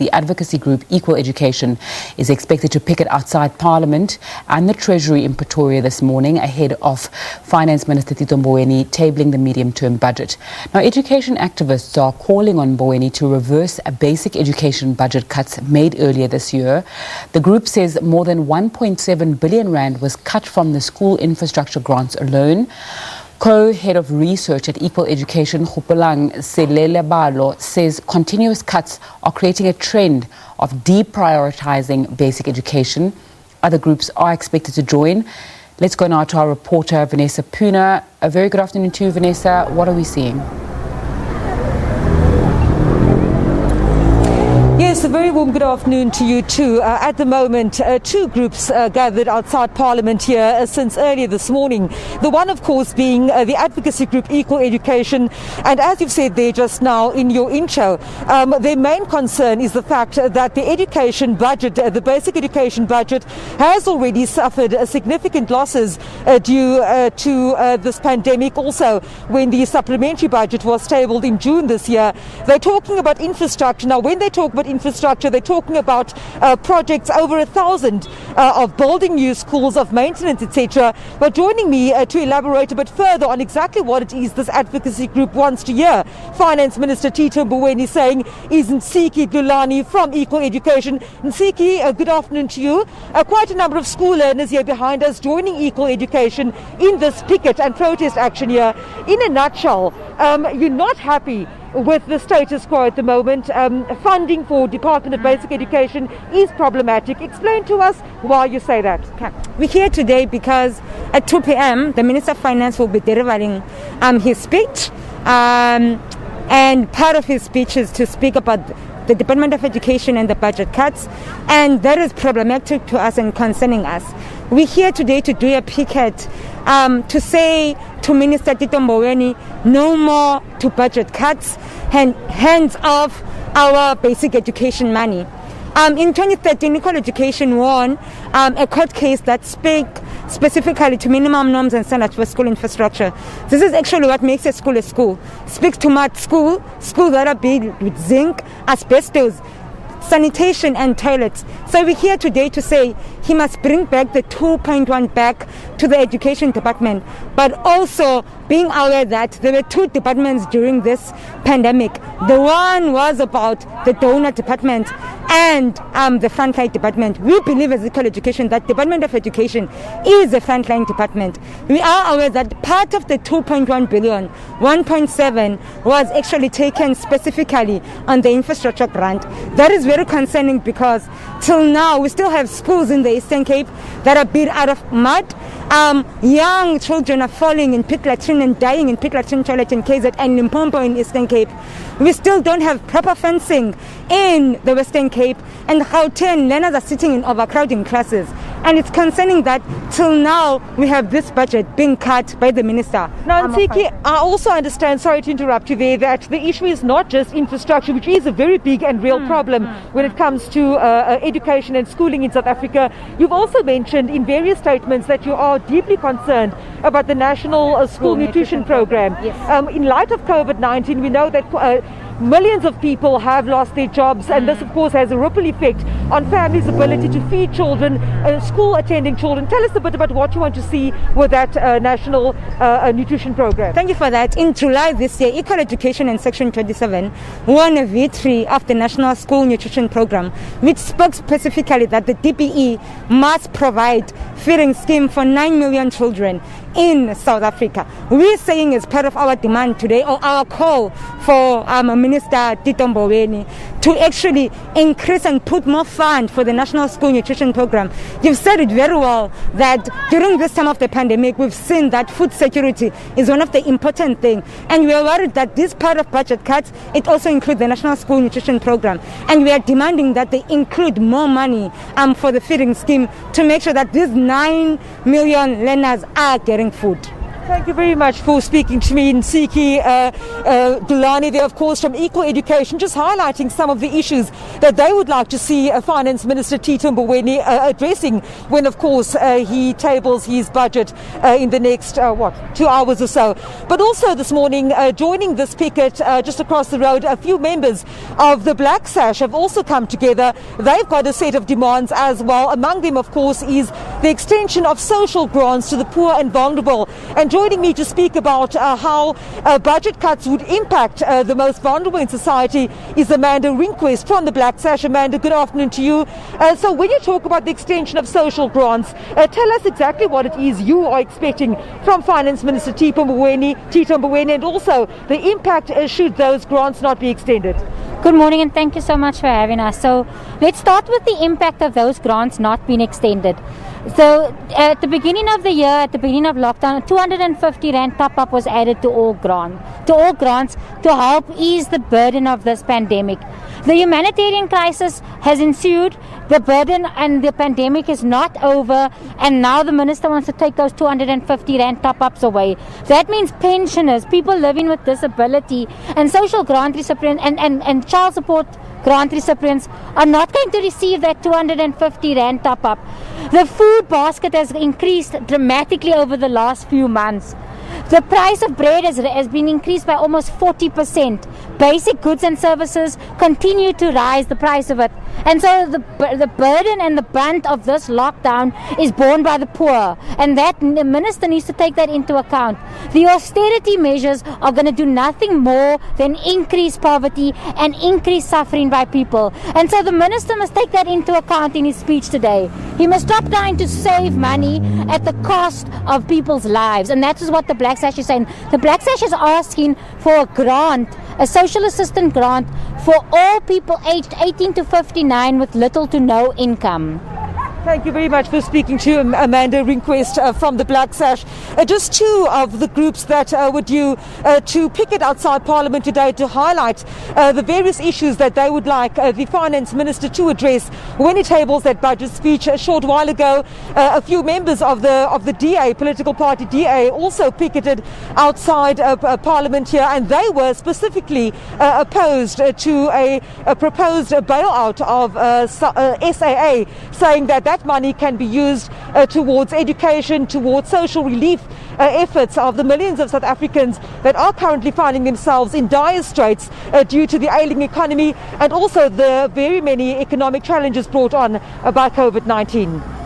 The Advocacy Group Equal Education is expected to picket outside Parliament and the Treasury in Pretoria this morning ahead of Finance Minister Tito Mboweni tabling the medium-term budget. Now, education activists are calling on Mboweni to reverse basic education budget cuts made earlier this year. The group says more than 1.7 billion rand was cut from the school infrastructure grants alone. Co-head of research at Equal Education, Hopolang Selebalo, says continuous cuts are creating a trend of de-prioritising basic education. Other groups are expected to join. Let's go now to our reporter, Vanessa Poonah. A very good afternoon to you, Vanessa. What are we seeing? Yes, a very warm good afternoon to you too. At the moment, two groups gathered outside Parliament here since earlier this morning. The one, of course, being the Advocacy Group Equal Education. And as you've said there just now in your intro, their main concern is the fact that the education budget, the basic education budget, has already suffered significant losses due to this pandemic. Also, when the supplementary budget was tabled in June this year, they're talking about infrastructure. Now, when they talk about infrastructure, they're talking about projects over 1,000 of building new schools, of maintenance, etc. But joining me to elaborate a bit further on exactly what it is this advocacy group wants to hear, Finance Minister Tito Mboweni saying is Nsiki Dlulani from Equal Education. Nsiki, good afternoon to you. Quite a number of school learners here behind us joining Equal Education in this picket and protest action here. In a nutshell, you're not happy with the status quo at the moment. Funding for Department of Basic Education is problematic. Explain to us why you say that. Okay. We're here today because at 2 p.m. the Minister of Finance will be delivering his speech, and part of his speech is to speak about the Department of Education and the budget cuts, and that is problematic to us and concerning us. We're here today to do a picket to say to Minister Tito Mboweni, no more to budget cuts and hands off our basic education money. In 2013, Equal Education won a court case that spoke specifically to minimum norms and standards for school infrastructure. This is actually what makes a school a school. Speaks to mud schools that are built with zinc, asbestos, sanitation and toilets. So we're here today to say he must bring back the 2.1 back to the education department, but also being aware that there were two departments during this pandemic. The one was about the donor department and the frontline department. We believe as Equal Education that Department of Education is a frontline department. We are aware that part of the 2.1 billion, 1.7 was actually taken specifically on the infrastructure grant. That is very concerning because till now we still have schools in the Eastern Cape that are built out of mud. Young children are falling in pit latrine and dying in pit latrine toilet in KZ and Limpopo in Eastern Cape. We still don't have proper fencing in the Western Cape, and Gauteng learners are sitting in overcrowding classes. And it's concerning that till now we have this budget being cut by the minister. Now, Nsiki, I also understand, sorry to interrupt you there, that the issue is not just infrastructure, which is a very big and real problem when it comes to education and schooling in South Africa. You've also mentioned in various statements that you are deeply concerned about the National School Nutrition Program. Yes. In light of COVID-19, we know that millions of people have lost their jobs, and this of course has a ripple effect on families' ability to feed children, school attending children. Tell us a bit about what you want to see with that National Nutrition Program. Thank you for that. In July this year, Equal Education and Section 27 won a victory of the National School Nutrition Program, which spoke specifically that the DBE must provide feeding scheme for 9 million children in South Africa. We're saying as part of our demand today, or our call for Minister Tito Mboweni to actually increase and put more fund for the National School Nutrition Program. You've said it very well that during this time of the pandemic, we've seen that food security is one of the important things. And we are worried that this part of budget cuts, it also includes the National School Nutrition Program. And we are demanding that they include more money for the feeding scheme to make sure that these 9 million learners are getting food. Thank you very much for speaking to me, Nsiki Gulani there, of course, from Equal Education, just highlighting some of the issues that they would like to see Finance Minister Tito Mboweni addressing when, of course, he tables his budget in the next, 2 hours or so. But also this morning, joining this picket just across the road, a few members of the Black Sash have also come together. They've got a set of demands as well. Among them, of course, is the extension of social grants to the poor and vulnerable. And joining me to speak about how budget cuts would impact the most vulnerable in society is Amanda Rinquest from the Black Sash. Amanda, good afternoon to you. So when you talk about the extension of social grants, tell us exactly what it is you are expecting from Finance Minister Tito Mboweni, and also the impact should those grants not be extended. Good morning and thank you so much for having us. So let's start with the impact of those grants not being extended. So at the beginning of the year, at the beginning of lockdown, 250 Rand top-up was added to all grants to help ease the burden of this pandemic. The humanitarian crisis has ensued, the burden and the pandemic is not over, and now the minister wants to take those 250 Rand top-ups away. That means pensioners, people living with disability, and social grant recipients and child support grant recipients are not going to receive that 250 Rand top-up. The food basket has increased dramatically over the last few months. The price of bread has been increased by almost 40%. Basic goods and services continue to rise, the price of it. And so the burden and the brunt of this lockdown is borne by the poor. And that the minister needs to take that into account. The austerity measures are going to do nothing more than increase poverty and increase suffering by people. And so the minister must take that into account in his speech today. He must stop trying to save money at the cost of people's lives. And that is what the Black Sash is saying. The Black Sash is asking for a grant, a social assistance grant for all people aged 18 to 59 with little to no income. Thank you very much for speaking to Amanda Rinquest from the Black Sash. Just two of the groups that were due to picket outside Parliament today to highlight the various issues that they would like the Finance Minister to address when he tables that budget speech. A short while ago, a few members of the DA, political party DA, also picketed outside Parliament here, and they were specifically opposed to a proposed bailout of SAA, saying that money can be used towards education, towards social relief efforts of the millions of South Africans that are currently finding themselves in dire straits due to the ailing economy and also the very many economic challenges brought on by COVID-19.